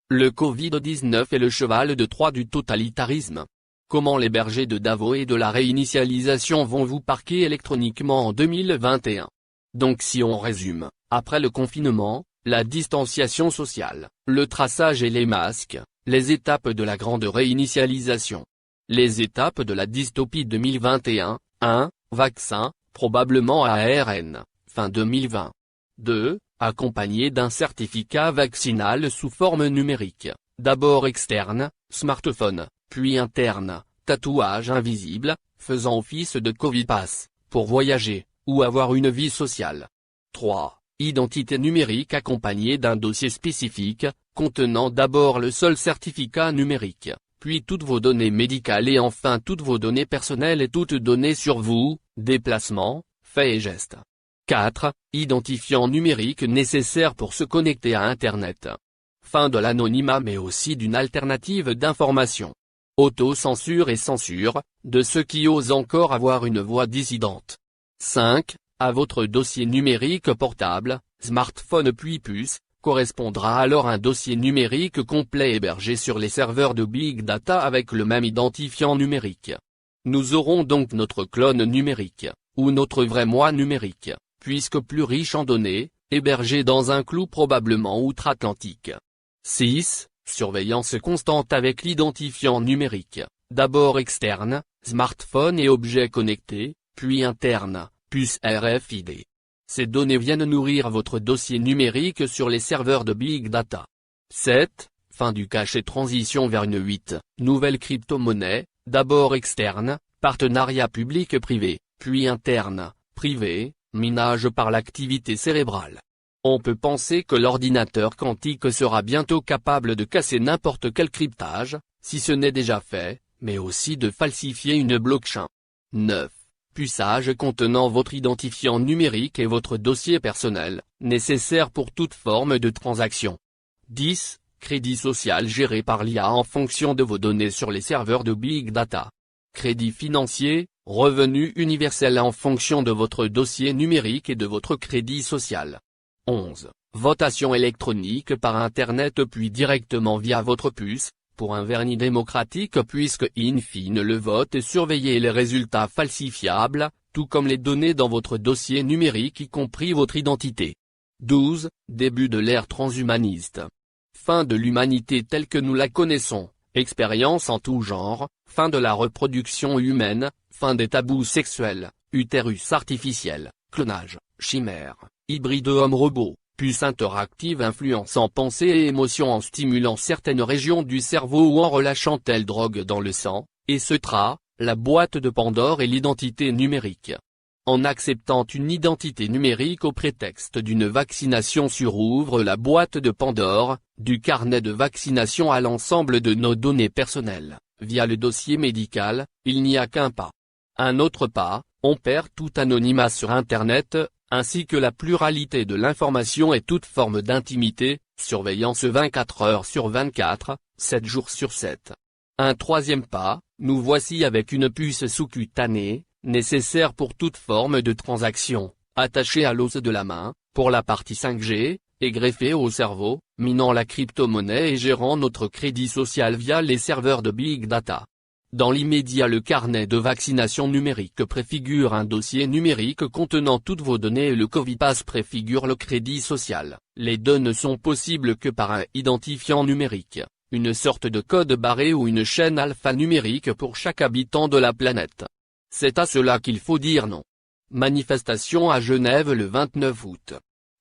Le Covid-19 est le cheval de Troie du totalitarisme. Comment les bergers de Davos et de la réinitialisation vont vous parquer électroniquement en 2021? Donc si on résume, après le confinement, la distanciation sociale, le traçage et les masques, les étapes de la grande réinitialisation. Les étapes de la dystopie 2021, 1. Vaccin, probablement à ARN, fin 2020. 2. Accompagné d'un certificat vaccinal sous forme numérique, d'abord externe, smartphone, puis interne, tatouage invisible, faisant office de Covid Pass, pour voyager, ou avoir une vie sociale. 3. Identité numérique accompagnée d'un dossier spécifique, contenant d'abord le seul certificat numérique, puis toutes vos données médicales et enfin toutes vos données personnelles et toutes données sur vous, déplacements, faits et gestes. 4. Identifiant numérique nécessaire pour se connecter à Internet. Fin de l'anonymat mais aussi d'une alternative d'information. Autocensure et censure, de ceux qui osent encore avoir une voix dissidente. 5. À votre dossier numérique portable, smartphone puis puce, correspondra alors un dossier numérique complet hébergé sur les serveurs de Big Data avec le même identifiant numérique. Nous aurons donc notre clone numérique, ou notre vrai moi numérique, puisque plus riche en données, hébergé dans un clou probablement outre-Atlantique. 6. Surveillance constante avec l'identifiant numérique, d'abord externe, smartphone et objets connectés, puis interne, puce RFID. Ces données viennent nourrir votre dossier numérique sur les serveurs de Big Data. 7. Fin du cache et transition vers une 8. Nouvelle crypto-monnaie, d'abord externe, partenariat public-privé, puis interne, privé, minage par l'activité cérébrale. On peut penser que l'ordinateur quantique sera bientôt capable de casser n'importe quel cryptage, si ce n'est déjà fait, mais aussi de falsifier une blockchain. 9. Puçage contenant votre identifiant numérique et votre dossier personnel, nécessaire pour toute forme de transaction. 10. Crédit social géré par l'IA en fonction de vos données sur les serveurs de Big Data. Crédit financier, revenu universel en fonction de votre dossier numérique et de votre crédit social. 11. Votation électronique par Internet puis directement via votre puce, pour un vernis démocratique puisque in fine le vote est surveillé et les résultats falsifiables, tout comme les données dans votre dossier numérique y compris votre identité. 12. Début de l'ère transhumaniste. Fin de l'humanité telle que nous la connaissons, expérience en tout genre, fin de la reproduction humaine, fin des tabous sexuels, utérus artificiel, clonage, chimère, hybride homme-robot. Puce interactive influençant pensée et émotion en stimulant certaines régions du cerveau ou en relâchant telle drogue dans le sang, etc., la boîte de Pandore et l'identité numérique. En acceptant une identité numérique au prétexte d'une vaccination ouvre la boîte de Pandore, du carnet de vaccination à l'ensemble de nos données personnelles, via le dossier médical, il n'y a qu'un pas. Un autre pas, on perd tout anonymat sur Internet, ainsi que la pluralité de l'information et toute forme d'intimité, surveillance 24 heures sur 24, 7 jours sur 7. Un troisième pas, nous voici avec une puce sous-cutanée, nécessaire pour toute forme de transaction, attachée à l'os de la main, pour la partie 5G, et greffée au cerveau, minant la crypto-monnaie et gérant notre crédit social via les serveurs de Big Data. Dans l'immédiat le carnet de vaccination numérique préfigure un dossier numérique contenant toutes vos données et le Covid Pass préfigure le crédit social. Les deux ne sont possibles que par un identifiant numérique, une sorte de code barré ou une chaîne alphanumérique pour chaque habitant de la planète. C'est à cela qu'il faut dire non. Manifestation à Genève le 29 août.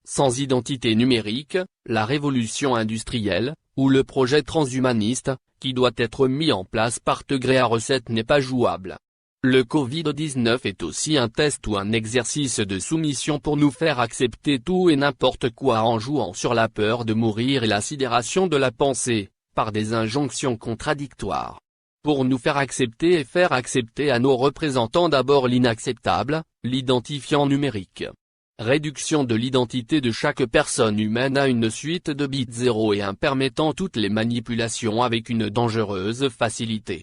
Sans identité numérique, la révolution industrielle, ou le projet transhumaniste, qui doit être mis en place par degré à recette n'est pas jouable. Le Covid-19 est aussi un test ou un exercice de soumission pour nous faire accepter tout et n'importe quoi en jouant sur la peur de mourir et la sidération de la pensée, par des injonctions contradictoires. Pour nous faire accepter et faire accepter à nos représentants d'abord l'inacceptable, l'identifiant numérique. Réduction de l'identité de chaque personne humaine à une suite de bits 0 et 1 permettant toutes les manipulations avec une dangereuse facilité.